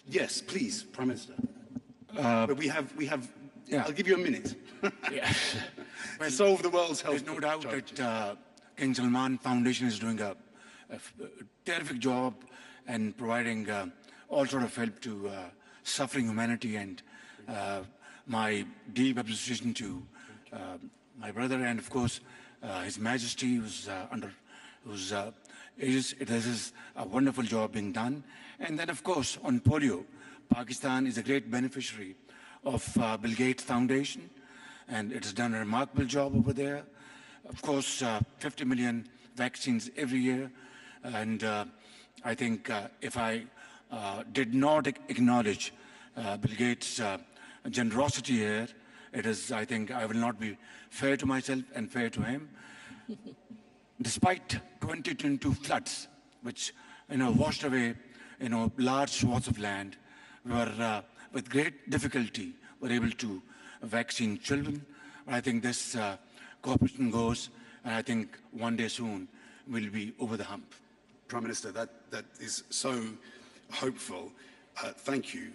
Yes, please, Prime Minister. But we have. Yeah. I'll give you a minute Yeah. to solve the world's health. There's no doubt challenges. that King Salman Foundation is doing a terrific job and providing all sort of help to suffering humanity. And my deep appreciation to my brother and, of course, His Majesty, who's this is a wonderful job being done. And then, of course, on polio, Pakistan is a great beneficiary of Bill Gates Foundation, and it's done a remarkable job over there. Of course, 50 million vaccines every year, and I think if I did not acknowledge Bill Gates' generosity here, I think I will not be fair to myself and fair to him. Despite 2022 floods, which washed away large swaths of land, we were with great difficulty were able to vaccine children. I think this cooperation goes, and I think one day soon we'll be over the hump. Prime Minister, that is so hopeful. Thank you.